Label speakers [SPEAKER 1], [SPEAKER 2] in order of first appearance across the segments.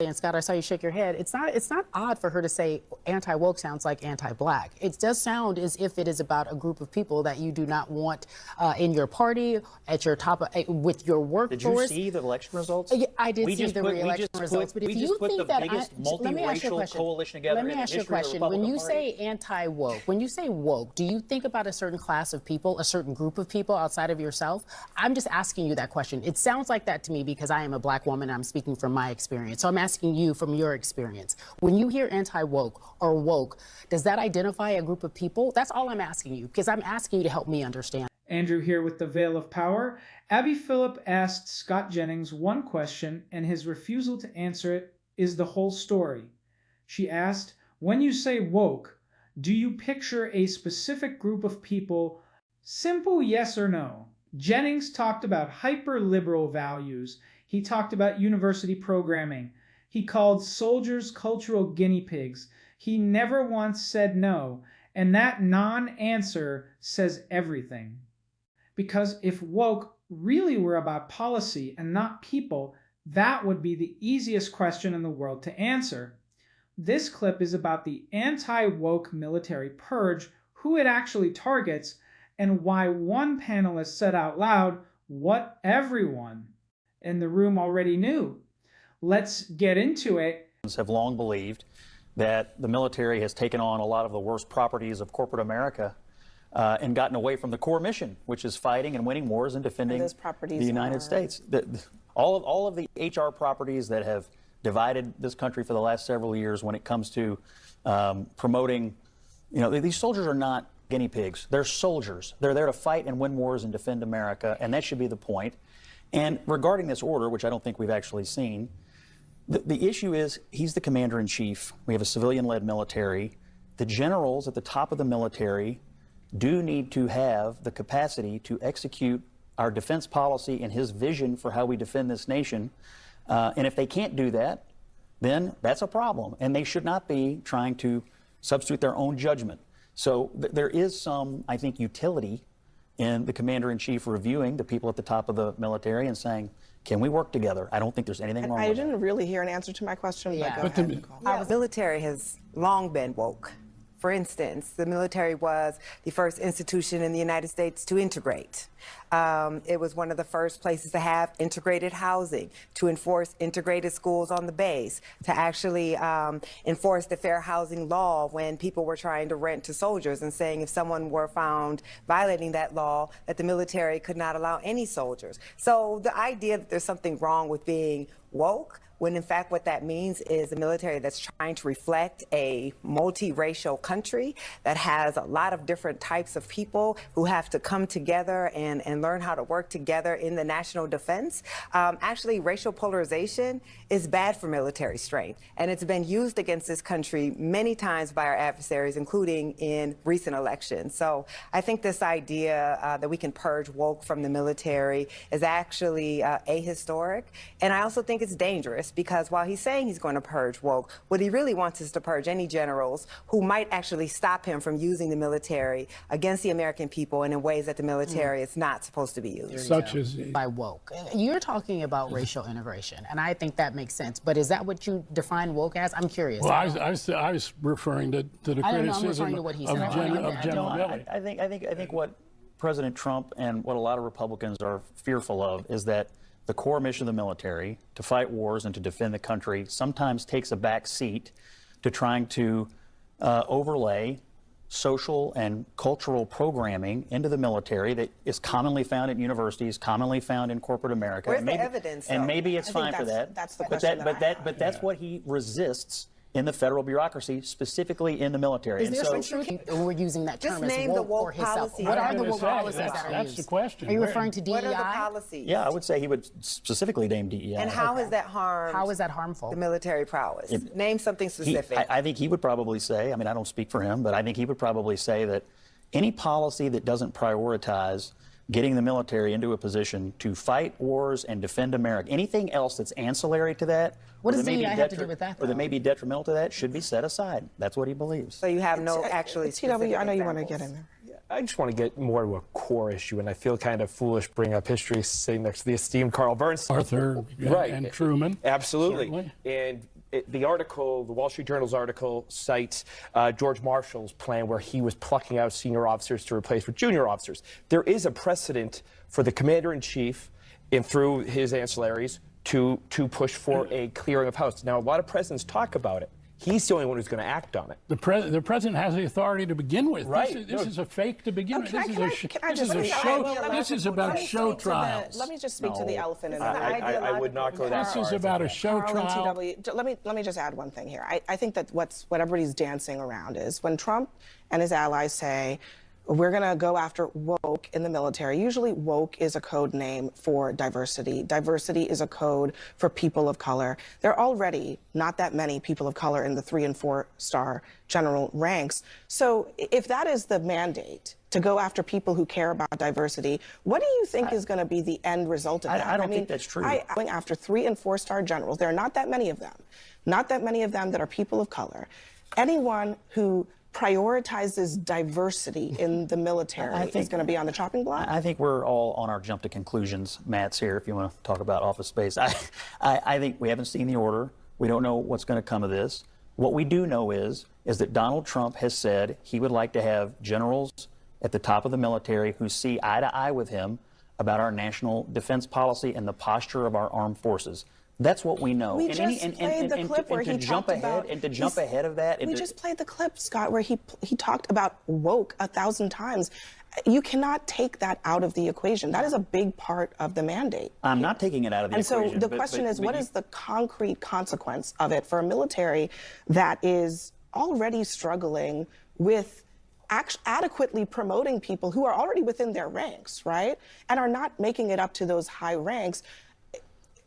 [SPEAKER 1] And Scott, I saw you shake your head. It's not odd for her to say anti-woke sounds like anti-black. It does sound as if it is about a group of people that you do not want in your party, at your top, with your workforce.
[SPEAKER 2] Did you see the election results?
[SPEAKER 1] Yeah, I did see the election results. But if you think that,
[SPEAKER 2] let me ask you a question. Coalition together.
[SPEAKER 1] Let me ask you a question. When you say anti-woke, when you say woke, do you think about a certain class of people, a certain group of people outside of yourself? I'm just asking you that question. It sounds like that to me because I am a black woman. I'm speaking from my experience. So I'm asking you from your experience. When you hear anti-woke or woke, does that identify a group of people? That's all I'm asking you, because I'm asking you to help me understand.
[SPEAKER 3] Andrew here with the Veil of Power. Abby Phillip asked Scott Jennings one question, and his refusal to answer it is the whole story. She asked, when you say woke, do you picture a specific group of people? Simple yes or no. Jennings talked about hyper-liberal values. He talked about university programming. He called soldiers cultural guinea pigs. He never once said no, and that non-answer says everything. Because if woke really were about policy and not people, that would be the easiest question in the world to answer. This clip is about the anti-woke military purge, who it actually targets, and why one panelist said out loud what everyone in the room already knew. Let's get into it.
[SPEAKER 2] Have long believed that the military has taken on a lot of the worst properties of corporate America and gotten away from the core mission, which is fighting and winning wars and defending the United States. All of the HR properties that have divided this country for the last several years when it comes to promoting, these soldiers are not guinea pigs. They're soldiers. They're there to fight and win wars and defend America, and that should be the point. And regarding this order, which I don't think we've actually seen, the issue is he's the commander-in-chief. We have a civilian-led military. The generals at the top of the military do need to have the capacity to execute our defense policy and his vision for how we defend this nation. And if they can't do that, then that's a problem. And they should not be trying to substitute their own judgment. So there is some, I think, utility in the commander-in-chief reviewing the people at the top of the military and saying, can we work together? I don't think there's anything wrong with that.
[SPEAKER 4] I didn't really hear an answer to my question.
[SPEAKER 1] Yeah.
[SPEAKER 4] But go ahead, Nicole.
[SPEAKER 5] Our military has long been woke. For instance, the military was the first institution in the United States to integrate. It was one of the first places to have integrated housing, to enforce integrated schools on the base, to actually enforce the fair housing law when people were trying to rent to soldiers and saying if someone were found violating that law, that the military could not allow any soldiers. So the idea that there's something wrong with being woke, when in fact what that means is a military that's trying to reflect a multiracial country that has a lot of different types of people who have to come together and learn how to work together in the national defense. Actually, racial polarization is bad for military strength, and it's been used against this country many times by our adversaries, including in recent elections. So I think this idea that we can purge woke from the military is actually ahistoric, and I also think it's dangerous, because while he's saying he's going to purge woke, what he really wants is to purge any generals who might actually stop him from using the military against the American people and in ways that the military is not supposed to be used.
[SPEAKER 1] Such as by woke. You're talking about racial integration, and I think that makes sense. But is that what you define woke as? I'm curious.
[SPEAKER 6] Well, I was referring to the criticism
[SPEAKER 1] to what he
[SPEAKER 6] of
[SPEAKER 1] said.
[SPEAKER 6] General Milley.
[SPEAKER 2] I think what President Trump and what a lot of Republicans are fearful of is that the core mission of the military, to fight wars and to defend the country, sometimes takes a back seat to trying to overlay social and cultural programming into the military that is commonly found at universities, commonly found in corporate America.
[SPEAKER 5] Where's the evidence?
[SPEAKER 2] And maybe it's fine for that.
[SPEAKER 4] That's the question.
[SPEAKER 2] But that's what he resists in the federal bureaucracy, specifically in the military.
[SPEAKER 1] Is there some truth? We're using that term as woke for himself. What are the woke policies that are used?
[SPEAKER 6] That's the question.
[SPEAKER 1] Are you referring to DEI?
[SPEAKER 5] What are the policies?
[SPEAKER 2] Yeah, I would say he would specifically name DEI.
[SPEAKER 5] And how has that harmed?
[SPEAKER 1] How is that harmful?
[SPEAKER 5] The military prowess. Name something specific.
[SPEAKER 2] I think he would probably say, I mean, I don't speak for him, but I think he would probably say that any policy that doesn't prioritize getting the military into a position to fight wars and defend America, anything else that's ancillary to that,
[SPEAKER 1] what does DEI have to do with that,
[SPEAKER 2] or that may be detrimental to that, should be set aside. That's what he believes.
[SPEAKER 5] So you have no actually specific
[SPEAKER 4] TW, I know you want to
[SPEAKER 5] examples.
[SPEAKER 4] get in there.
[SPEAKER 7] I just want to get more to a core issue, and I feel kind of foolish bringing up history sitting next to the esteemed Carl Bernstein.
[SPEAKER 6] Arthur
[SPEAKER 7] Right.
[SPEAKER 6] and Truman.
[SPEAKER 7] Absolutely.
[SPEAKER 6] Certainly.
[SPEAKER 7] And the article, the Wall Street Journal's article, cites George Marshall's plan where he was plucking out senior officers to replace with junior officers. There is a precedent for the commander-in-chief, and through his ancillaries, to push for a clearing of house. Now, a lot of presidents talk about it. He's the only one who's going to act on it.
[SPEAKER 6] The president has the authority to begin with.
[SPEAKER 7] Right.
[SPEAKER 6] This is a fake to begin with. This is a
[SPEAKER 4] show.
[SPEAKER 6] show. This is about show trials.
[SPEAKER 4] Let me just speak to the elephant in the room.
[SPEAKER 7] I would not go that far.
[SPEAKER 6] This is about a show trial.
[SPEAKER 4] Let me just add one thing here. I think that what everybody's dancing around is when Trump and his allies say, we're going to go after woke in the military. Usually woke is a code name for diversity. Diversity is a code for people of color. There are already not that many people of color in the 3- and 4-star general ranks. So if that is the mandate, to go after people who care about diversity, what do you think is going to be the end result of that?
[SPEAKER 2] I don't think that's true.
[SPEAKER 4] Going after 3- and 4-star generals, there are not that many of them. Not that many of them that are people of color. Anyone who prioritizes diversity in the military is going to be on the chopping block?
[SPEAKER 2] I think we're all on our jump to conclusions. Matt's here if you want to talk about office space. I think we haven't seen the order. We don't know what's going to come of this. What we do know is that Donald Trump has said he would like to have generals at the top of the military who see eye to eye with him about our national defense policy and the posture of our armed forces. That's what we know.
[SPEAKER 4] We just played the clip where he talked about...
[SPEAKER 2] And to jump ahead of that...
[SPEAKER 4] We just played the clip, Scott, where he talked about woke 1,000 times. You cannot take that out of the equation. That is a big part of the mandate.
[SPEAKER 2] I'm not taking it out of the equation.
[SPEAKER 4] And so the question is, what is the concrete consequence of it for a military that is already struggling with adequately promoting people who are already within their ranks, right? And are not making it up to those high ranks?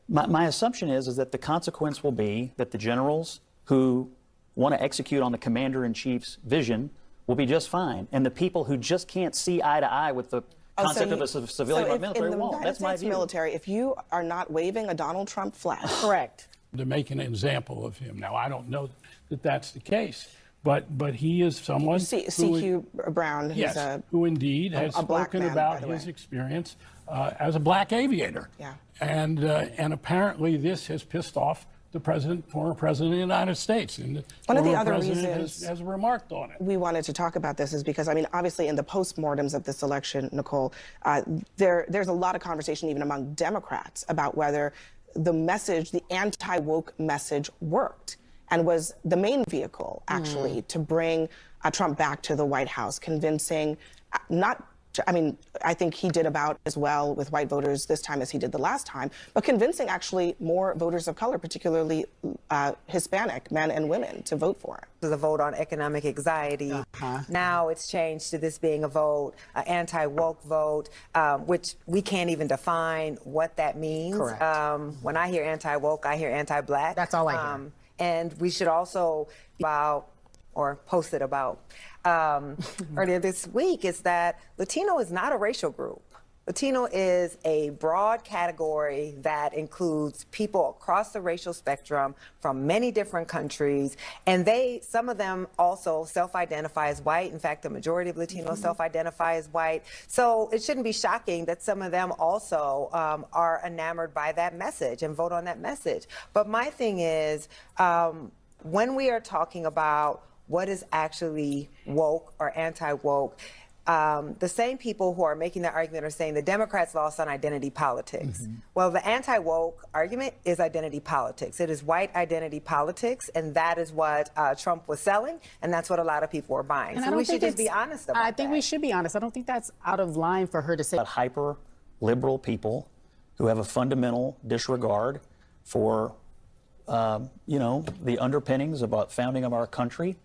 [SPEAKER 2] My assumption is that the consequence will be that the generals who want to execute on the commander-in-chief's vision will be just fine, and the people who just can't see eye to eye with the concept of a civilian military won't. That's my view.
[SPEAKER 4] Military, if you are not waving a Donald Trump flag,
[SPEAKER 1] correct,
[SPEAKER 6] to make an example of him. Now, I don't know that that's the case, but he is someone
[SPEAKER 4] C.Q. Brown,
[SPEAKER 6] who indeed has spoken about his experience as a black aviator.
[SPEAKER 4] Yeah.
[SPEAKER 6] And apparently this has pissed off the former president of the United States. And
[SPEAKER 4] one of the other reasons
[SPEAKER 6] has remarked on it.
[SPEAKER 4] We wanted to talk about this is because, I mean, obviously in the postmortems of this election, Nicole, there's a lot of conversation even among Democrats about whether the message, the anti-woke message worked and was the main vehicle, actually, to bring Trump back to the White House, convincing I think he did about as well with white voters this time as he did the last time, but convincing actually more voters of color, particularly Hispanic men and women, to vote for him.
[SPEAKER 5] The vote on economic anxiety. Now it's changed to this being a vote, an anti-woke vote, which we can't even define what that means.
[SPEAKER 1] Correct.
[SPEAKER 5] When I hear anti-woke, I hear anti-black.
[SPEAKER 1] That's all I hear.
[SPEAKER 5] And we should also posted about earlier this week is that Latino is not a racial group. Latino is a broad category that includes people across the racial spectrum from many different countries, and some of them also self-identify as white. In fact, the majority of Latinos self-identify as white. So it shouldn't be shocking that some of them also are enamored by that message and vote on that message. But my thing is, when we are talking about what is actually woke or anti-woke, the same people who are making that argument are saying the Democrats lost on identity politics. Well, the anti-woke argument is identity politics. It is white identity politics, and that is what Trump was selling, and that's what a lot of people are buying.
[SPEAKER 1] And
[SPEAKER 5] so we should just be honest about that.
[SPEAKER 1] I think we should be honest. I don't think that's out of line for her to say.
[SPEAKER 2] Hyper-liberal people who have a fundamental disregard for, the underpinnings about founding of our country,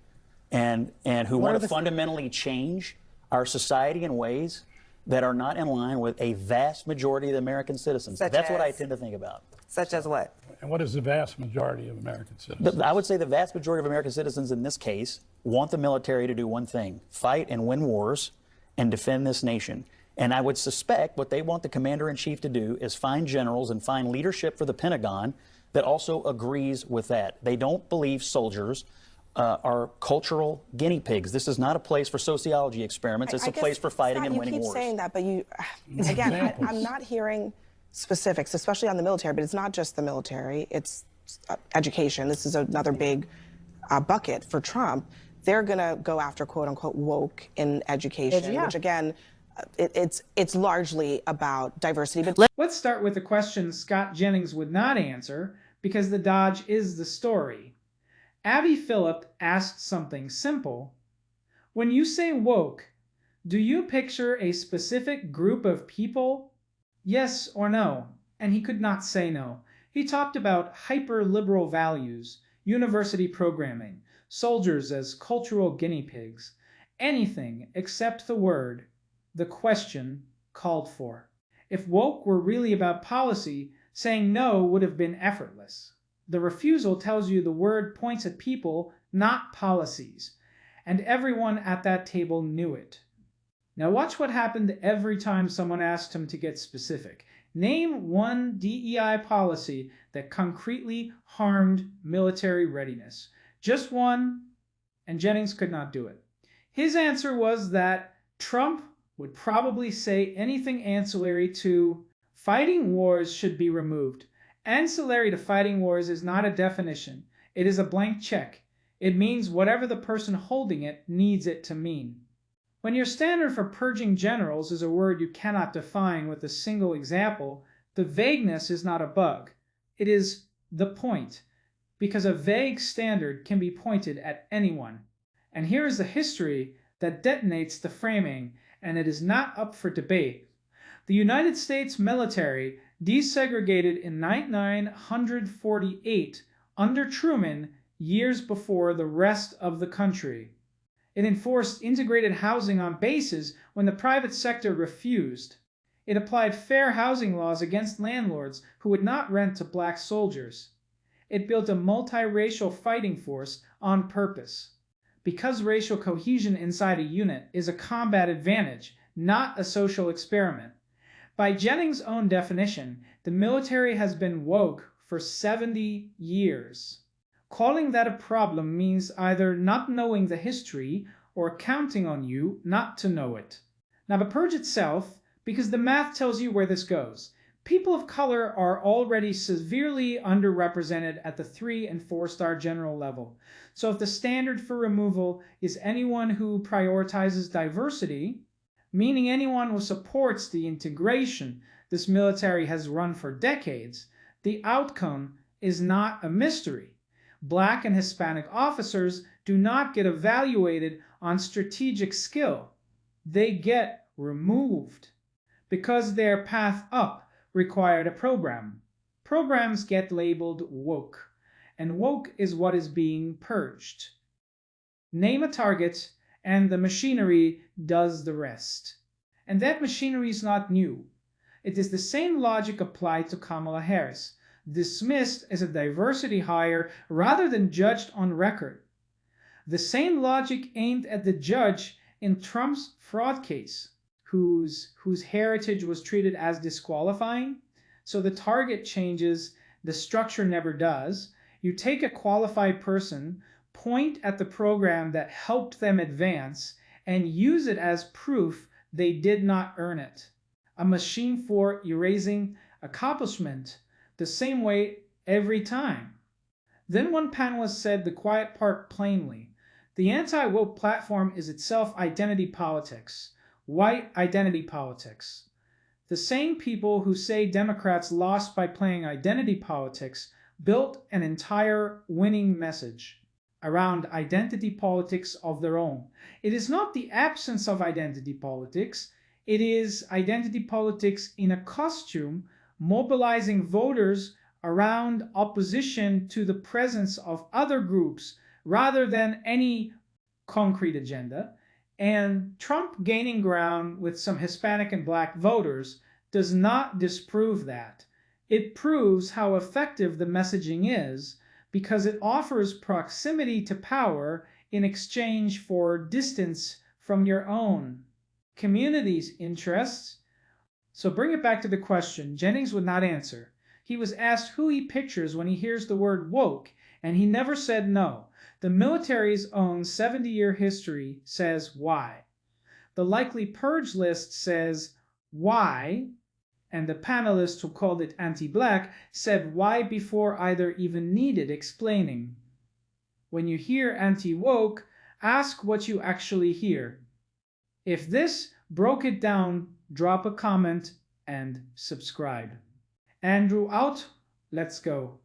[SPEAKER 2] and who want to fundamentally change our society in ways that are not in line with a vast majority of the American citizens. That's what I tend to think about.
[SPEAKER 5] Such as what?
[SPEAKER 6] And what is the vast majority of American citizens?
[SPEAKER 2] I would say the vast majority of American citizens in this case want the military to do one thing: fight and win wars and defend this nation. And I would suspect what they want the commander-in-chief to do is find generals and find leadership for the Pentagon that also agrees with that. They don't believe soldiers are cultural guinea pigs. This is not a place for sociology experiments. It's a place for fighting and winning wars.
[SPEAKER 4] You keep saying that, but again, I'm not hearing specifics, especially on the military, but it's not just the military, it's education. This is another big bucket for Trump. They're going to go after quote unquote woke in education, which again, it's largely about diversity. But
[SPEAKER 3] let's start with the question Scott Jennings would not answer, because the dodge is the story. Abby Phillip asked something simple. When you say woke, do you picture a specific group of people? Yes or no? And he could not say no. He talked about hyper-liberal values, university programming, soldiers as cultural guinea pigs, anything except the word the question called for. If woke were really about policy, saying no would have been effortless. The refusal tells you the word points at people, not policies, and everyone at that table knew it. Now watch what happened every time someone asked him to get specific. Name one DEI policy that concretely harmed military readiness. Just one, and Jennings could not do it. His answer was that Trump would probably say anything ancillary to fighting wars should be removed. Ancillary to fighting wars is not a definition. It is a blank check. It means whatever the person holding it needs it to mean. When your standard for purging generals is a word you cannot define with a single example, the vagueness is not a bug. It is the point, because a vague standard can be pointed at anyone. And here is the history that detonates the framing, and it is not up for debate. The United States military desegregated in 1948 under Truman, years before the rest of the country. It enforced integrated housing on bases when the private sector refused. It applied fair housing laws against landlords who would not rent to black soldiers. It built a multiracial fighting force on purpose. Because racial cohesion inside a unit is a combat advantage, not a social experiment. By Jennings' own definition, the military has been woke for 70 years. Calling that a problem means either not knowing the history or counting on you not to know it. Now, the purge itself, because the math tells you where this goes. People of color are already severely underrepresented at the 3- and 4-star general level. So if the standard for removal is anyone who prioritizes diversity, meaning anyone who supports the integration this military has run for decades, the outcome is not a mystery. Black and Hispanic officers do not get evaluated on strategic skill. They get removed because their path up required a program. Programs get labeled woke, and woke is what is being purged. Name a target, and the machinery does the rest. And that machinery is not new. It is the same logic applied to Kamala Harris, dismissed as a diversity hire rather than judged on record. The same logic aimed at the judge in Trump's fraud case, whose heritage was treated as disqualifying. So the target changes, the structure never does. You take a qualified person, point at the program that helped them advance, and use it as proof they did not earn it. A machine for erasing accomplishment, the same way every time. Then one panelist said the quiet part plainly. The anti-woke platform is itself identity politics, white identity politics. The same people who say Democrats lost by playing identity politics built an entire winning message around identity politics of their own. It is not the absence of identity politics, it is identity politics in a costume, mobilizing voters around opposition to the presence of other groups rather than any concrete agenda. And Trump gaining ground with some Hispanic and black voters does not disprove that. It proves how effective the messaging is because it offers proximity to power in exchange for distance from your own community's interests. So bring it back to the question. Jennings would not answer. He was asked who he pictures when he hears the word woke, and he never said no. The military's own 70-year history says why. The likely purge list says why, and the panelist who called it anti-black said why before either even needed explaining. When you hear anti-woke, ask what you actually hear. If this broke it down, drop a comment and subscribe. Andrew out. Let's go.